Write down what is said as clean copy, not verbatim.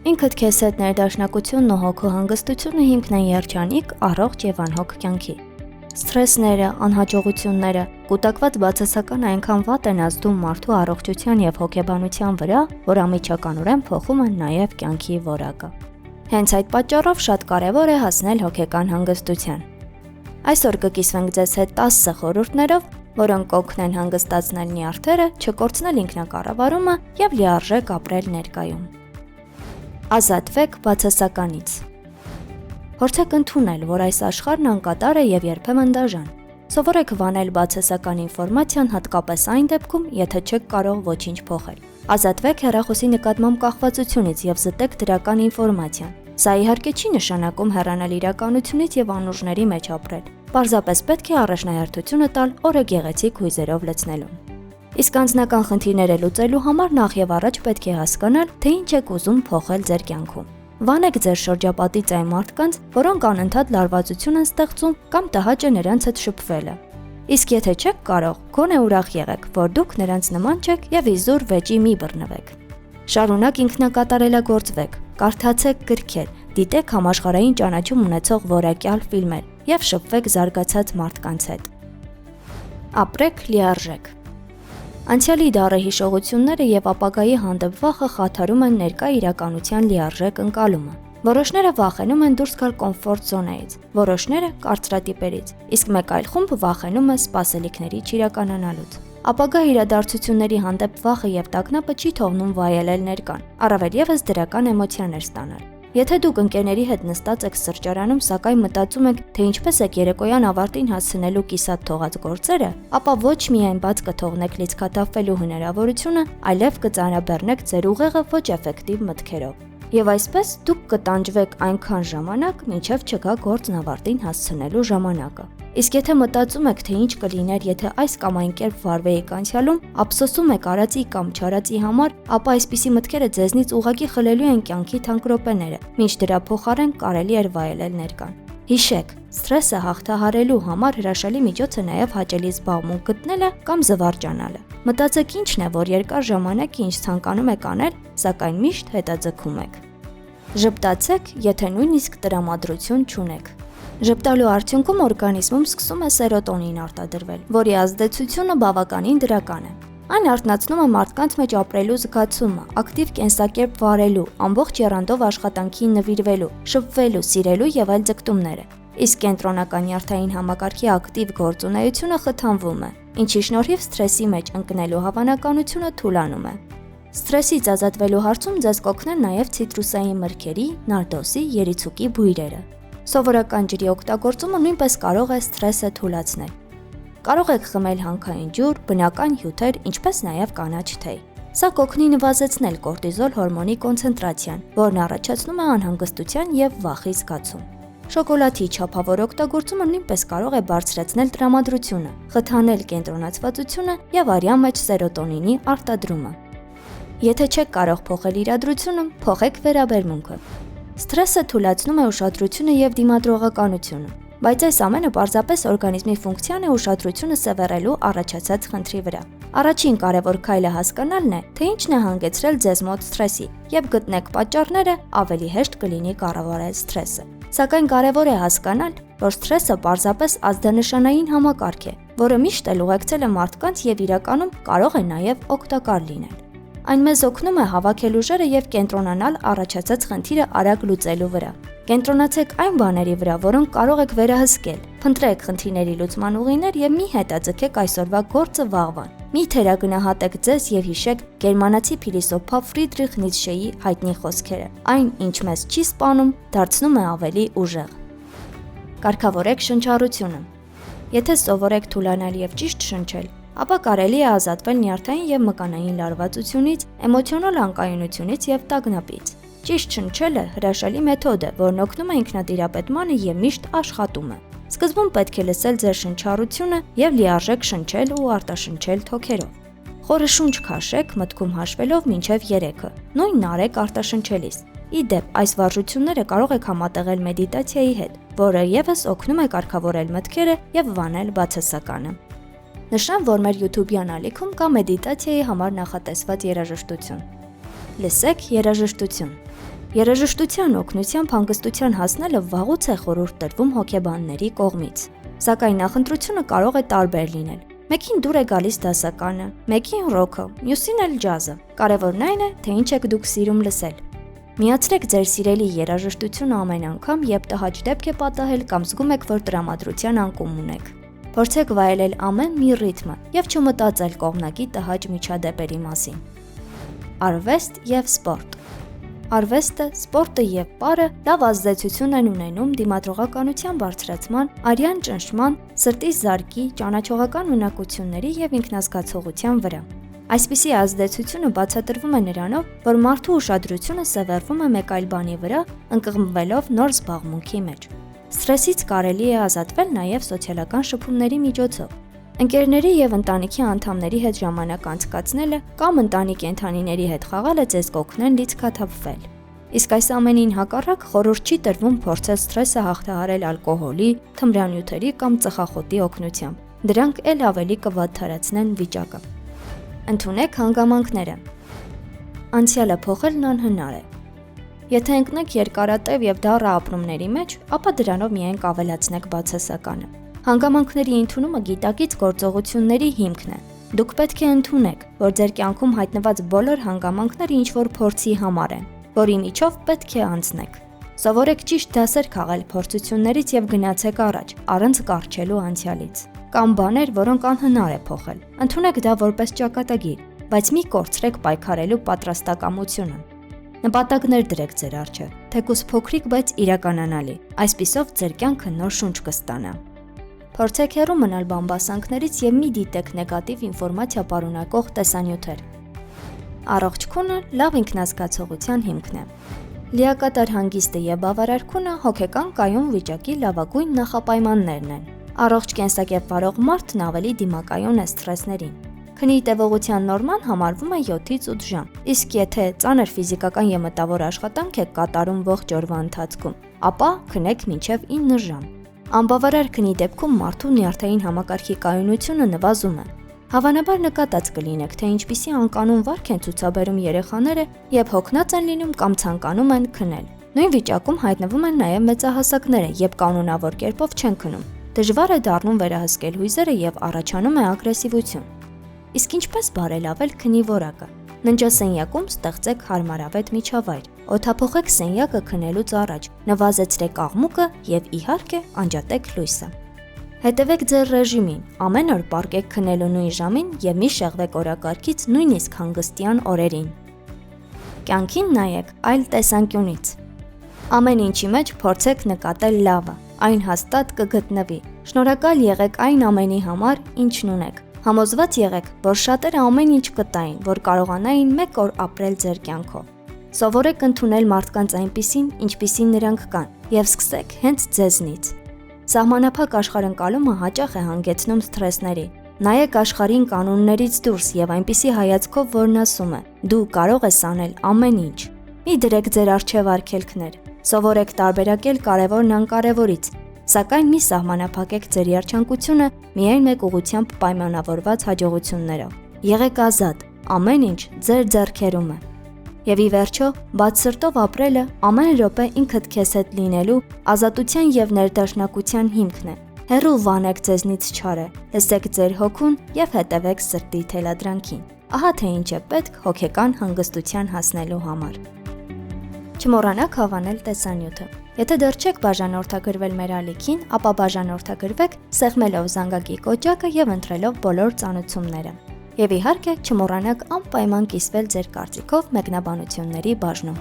Ինքդ քեզ հետ ներդաշնակությունն ու հոգու հանգստությունը հիմքն են երջանիկ, առողջ եւ անհոգ կյանքի։ Սթրեսները, անհաջողությունները, կուտակված բացասական այնքան վատ են ազդում մարդու առողջության եւ հոգեբանության վրա, որ անմիջականորեն փոխում են նաեւ կյանքի որակը։ Հենց այդ պատճառով շատ կարեւոր է հասնել հոգեկան հանգստության։ Այսօր կկիսվենք ձեզ հետ 10 խորհուրդներով, որոնք կօգնեն հանգստացնել նյարդերը, չկորցնել ինքնակառավարումը եւ լիարժեք ապրել ներկայում։ Ազատվեք բացասականից։ Փորձեք ընդունել, որ այս աշխարհն անկատար է եւ երբեմն դաժան։ Սովորեք վանել բացասական ինֆորմացիան, հատկապես այն դեպքում, եթե չեք կարող ոչինչ փոխել։ Ազատվեք հեռախոսի նկատմամբ կախվածությունից եւ զտեք դրական ինֆորմացիան։ Սա իհարկե չի նշանակում հեռանալ իրականությունից եւ անուժների մեջ ապրել։ Պարզապես պետք է առաջնահերթությունը տալ օրը գեղեցիկ հույզերով լցնելուն։ Իսկ անձնական խնդիրները լուծելու համար նախ եւ առաջ պետք է հասկանալ, թե ինչ եք ուզում փոխել ձեր կյանքում։ Վանեք ձեր շրջապատից այն մարդկանց, որոնք անընդհատ լարվածություն են ստեղծում կամ տհաճ է նրանց հետ շփվելը։ Իսկ եթե չեք կարող, գոնե ուրախ եղեք, որ դուք նրանց նման չեք եւ իզուր վեճի մի բռնվեք։ Շարունակ ինքնակատարելագործվեք, կարդացեք գրքեր, դիտեք համաշխարհային ճանաչում ունեցող որակյալ ֆիլմեր եւ շփվեք զարգացած մարդկանց հետ։ Ապրեք լիարժեք։ Անցյալի դառը հիշողությունները եւ ապագայի հանդեպ վախը խաթարում են ներկա իրականության լիարժեք ընկալումը։ Որոշները վախենում են դուրս գալ կոմֆորտ զոնայից, որոշները կարծրատիպերից, իսկ մեկ այլ խումբ վախենում է սպասելիքների չիրականանալուց։ Ապագա իրադարձությունների հանդեպ վախը եւ տագնապը չի թողնում վայելել ներկան, առավել եւս դրական էմոցիաներ ստանալ։ Եթե դուք ընկերների հետ նստած եք սրճարանում, սակայն մտածում եք, թե ինչպես եք երեկոյան ավարտին հասցնելու կիսատ թողած գործերը, ապա ոչ միայն բաց կթողնեք լիցքաթափվելու հնարավորությունը, այլև կծանրաբեռնեք ձեր ուղեղը ոչ էֆեկտիվ մտքերով։ Եվ այսպես դուք կտանջվեք այնքան ժամանակ, մինչև չգա գործն ավարտին հասցնելու ժամանակը։ Իսկ եթե մտածում եք, թե ինչ կլիներ, եթե այս կամ այն կերպ վարվեիք անցյալում, ափսոսում եք արածի կամ չարածի համար, ապա այսպիսի մտքերը ձեզնից ուղղակի խլելու են կյանքի թանկ րոպեները, մինչ դրա փոխարեն կարելի էր վայելել ներկան։ Հիշեք, սթրեսը հաղթահարելու համար հրաշալի միջոց է նաև հաճելի զբաղմունք գտնելը կամ զվարճանալը։ Մտածեք ինչն է, որ երկար ժամանակ ինչ ցանկանում եք անել, սակայն միշտ հետաձգում եք։ Ժպտացեք, եթե նույնիսկ տրամադրություն չունեք։ Ժպտալու արդյունքում օրգանիզմում սկսում է սերոտոնին արտադրվել, որի ազդեցությունը բավականին դրական է։ Այն արթնացնում է մարդկանց մեջ ապրելու զգացումը, ակտիվ կենսակերպ վարելու, ամբողջ եռանդով աշխատանքին նվիրվելու, շփվելու, սիրելու եւ այլ ձգտումները։ Իսկ կենտրոնական նյարդային համակարգի ակտիվ գործունեությունը խթանվում է, ինչի շնորհիվ սթրեսի մեջ ընկնելու հավանականությունը թուլանում է։ Սթրեսից ազատվելու հարցում ձեզ կօգնեն նաև ցիտրուսային մրգերի, նարդոսի, երիցուկի բույրերը։ Սովորական ջրի օգտագործումը նույնպես կարող է սթրեսը թուլացնել։ Կարող եք խմել հանքային ջուր, բնական հյութեր, ինչպես նաև կանաչ թեյ։ Սա կօգնի նվազեցնել կորտիզոլ հորմոնի կոնցենտրացիան, որն առաջացնում է անհանգստության եւ վախի զգացում։ Շոկոլադի չափավոր օգտագործումը նույնպես կարող է բարձրացնել տրամադրությունը, խթանել կենտրոնացվածությունը եւ արյան մեջ սերոտոնինի արտադրումը։ Եթե չեք կարող փոխել իրադրությունը, փոխեք վերաբերմունքը։ Սթրեսը թուլացնում է ուշադրությունը եւ դիմադրողականությունը, բայց այս ամենը պարզապես օրգանիզմի ֆունկցիան է ուշադրությունը սևեռելու առաջացած խնդրի վրա։ Առաջին կարևոր քայլը հասկանալն է, թե ինչն է հանգեցրել ձեզ մոտ սթրեսի, եւ գտնեք պատճառները, ավելի հեշտ կլինի կառավարել սթրեսը։ Սակայն կարևոր է հասկանալ, որ սթրեսը պարզապես ազդանշանային համակարգ է, որը միշտ էլ ուղեկցել է մարդկանց եւ իրականում կարող է նաեւ օգտակար լինել։ Այն մեզ օգնում է հավաքել ուժերը եւ կենտրոնանալ առաջացած խնդիրը արագ լուծելու վրա։ Կենտրոնացեք այն բաների վրա, որոնք կարող եք վերահսկել։ Փնտրեք խնդիրների լուծման ուղիներ եւ մի հետաձգեք այսօրվա գործը վաղվան։ Մի թերագնահատեք ձեզ եւ հիշեք գերմանացի փիլիսոփա Ֆրիդրիխ Նիցշեի հայտնի խոսքերը. այն, ինչ մեզ չի սպանում, դարձնում է ավելի ուժեղ։ Կարգավորեք շնչառությունը։ Եթե սովորեք թուլանալ եւ ճիշտ շնչել, ապա կարելի է ազատվել նյարդային եւ մկանային լարվածությունից, էմոցիոնալ անկայունությունից եւ տագնապից։ Ճիշտ շնչելը հրաշալի մեթոդ է, որն օգնում է ինքնատիրապետմանը եւ միշտ աշխատում է։ Սկզբում պետք է լսել ձեր շնչառությունը եւ լիարժեք շնչել ու արտաշնչել թոքերով։ Խորը շունչ քաշեք, մտքում հաշվելով մինչև 3-ը։ Նույնն արեք արտաշնչելիս։ Ի դեպ, այս վարժությունները կարող եք համատեղել մեդիտացիայի հետ, որը եւս օգնում է կարգավորել մտքերը եւ վանել բացասականը։ Նշեմ, որ մեր YouTube-յան ալիքում կա մեդիտացիայի համար նախատեսված երաժշտություն։ Լսեք երաժշտություն։ Երաժշտության օգնությամբ հանգստության հասնելը վաղուց է խորհուրդ տրվում հոգեբանների կողմից, սակայն նախընտրությունը կարող է տարբեր լինել։ Մեկին դուր է գալիս դասականը, մեկին ռոքը, մյուսին էլ ջազը։ Կարևորն այն է, թե ինչ եք դուք սիրում լսել։ Միացրեք ձեր սիրելի երաժշտությունը ամեն անգամ, երբ տհաճ դեպք է պատահել կամ զգում եք, որ տրամադրության անկում ունեք։ Փորձեք վայելել ամեն մի ռիթմը եւ չմտածել կողմնակի տհաճ միջադեպերի մասին։ Արվեստ եւ սպորտ։ Արվեստը, սպորտը եւ պարը լավ ազդեցություն են ունենում դիմադրողականության բարձրացման, արյան ճնշման, սրտի զարկի, ճանաչողական ունակությունների եւ ինքնազգացողության վրա։ Այսպիսի ազդեցությունը բացատրվում է նրանով, որ մարդու ուշադրությունը սևեռվում է մեկ այլ բանի վրա, ընկղմվելով նոր զբաղմունքի մեջ։ Սթրեսից կարելի է ազատվել նաեւ սոցիալական շփումների միջոցով։ Ընկերների եւ ընտանիքի անդամների հետ ժամանակ անցկացնելը կամ ընտանի կենդանիների հետ խաղալը ձեզ կօգնեն լիցքաթափվել։ Իսկ այս ամենին հակառակ խորհուրդ չի տրվում փորձել սթրեսը հաղթահարել ալկոհոլի, թմրանյութերի կամ ծխախոտի օգնությամբ։ Դրանք ել ավելի կվատթարացնեն վիճակը։ Ընդունեք հանգամանքները։ Անցյալը փոխելն անհնար է։ Եթե ընկնեք երկարատև եւ դառը ապրումների մեջ, ապա դրանով միայն կավելացնեք բացասականը։ Հանգամանքների ընդունումը գիտակից գործողությունների հիմքն է։ Դուք պետք է ընդունեք, որ ձեր կյանքում հայտնված բոլոր հանգամանքները ինչ-որ փորձի համար են, որի միջով պետք է անցնեք։ Սովորեք ճիշտ դասեր քաղել փորձություններից եւ գնացեք առաջ, առանց կառչելու անցյալից։ Կամ բաներ, որոնք անհնար է փոխել։ Ընդունեք դա որպես ճակատագիր, բայց մի կորցրեք պայքարելու պատրաստակամությունը։ Նպատակներ դրեք ձեր առջև, թեկուզ փոքրիկ, բայց իրականանալի։ Այսպիսով ձեր կյանքը նոր շունչ կստանա։ Փորձեք հեռու մնալ բամբասանքներից եւ մի դիտեք նեգատիվ ինֆորմացիա պարունակող տեսանյութեր։ Առողջ քունը լավ ինքնազգացողության հիմքն է։ Լիակատար հանգիստը եւ բավարար քունը հոգեկան կայուն վիճակի լավագույն նախապայմաններն են։ Առողջ կենսակերպ վարող մարդն ավելի դիմակայուն է սթրեսներին։ Քնի տևողության նորման համարվում է 7-ից 8 ժամ, իսկ եթե ծանր ֆիզիկական եւ մտավոր աշխատանք եք կատարում ողջ օրվա ընթացքում, ապա քնեք մինչեւ 9 ժամ։ Անբավարար քնի դեպքում մարդու նյարդային համակարգի կայունությունը նվազում է։ Հավանաբար նկատած կլինեք, թե ինչպիսի անկանոն վարք են ցուցաբերում երեխաները եւ հոգնած են լինում կամ ցանկանում են քնել։ Նույն վիճակում հայտնվում են նաեւ մեծահասակները, երբ կանոնավոր կերպով չեն քնում։ Դժվար է դառնում վերահսկել հույզերը եւ առաջանում է ագրեսիվություն։ Իսկ ինչպես բարելավել քնի որակը։ Ննջասենյակում ստեղծեք հարմարավետ միջավայր։ Օդափոխեք սենյակը քնելուց առաջ, նվազեցրեք աղմուկը եւ իհարկե անջատեք լույսը։ Հետևեք ձեր ռեժիմին, ամեն օր պարկեք քնելու նույն ժամին եւ մի շեղվեք օրակարգից նույնիսկ հանգստյան օրերին։ Կյանքին նայեք այլ տեսանկյունից։ Ամեն ինչի մեջ փորձեք նկատել լավը, այն հաստատ կգտնվի։ Շնորհակալ եղեք այն ամենի համար, ինչն ունեք։ Համոզված եղեք, որ շատերը ամեն ինչ կտային, որ կարողանային մեկ օր ապրել ձեր կյանքով։ Սովորեք ընդունել մարդկանց այնպիսին, ինչպիսին նրանք կան, եւ սկսեք հենց ձեզնից։ Սահմանափակ աշխարհընկալումը հաճախ է հանգեցնում սթրեսների։ Նայեք աշխարհին կանոններից դուրս եւ այնպիսի հայացքով, որն ասում է. դու կարող ես անել ամեն ինչ։ Մի դրեք ձեր առջև արգելքներ։ Սովորեք տարբերակել կարևորն անկարևորից։ Սակայն մի սահմանափակեք ձեր երջանկությունը միայն մեկ ուղղությամբ պայմանավորված հաջողություններով։ Եղեք ազատ, ամեն ինչ ձեր ձեռքերում է։ Եվ ի վերջո, բաց սրտով ապրելը ամեն րոպե ինքդ քեզ հետ լինելու ազատության եւ ներդաշնակության հիմքն է։ Հեռու վանեք ձեզնից չարը, լսեք ձեր հոգուն եւ հետևեք սրտի թելադրանքին։ Ահա թե ինչ է պետք հոգեկան հանգստության հասնելու համար։ Չմոռանաք հավանել տեսանյութը։ Եթե դեռ չեք բաժանորդագրվել մեր ալիքին, ապա բաժանորդագրվեք, սեղմելով զանգակի կոճակը եւ ընտրելով բոլոր ծանուցումները։ Եվ իհարկե չմոռանաք անպայման կիսվել ձեր կարծիքով մեկնաբանությունների բաժնում։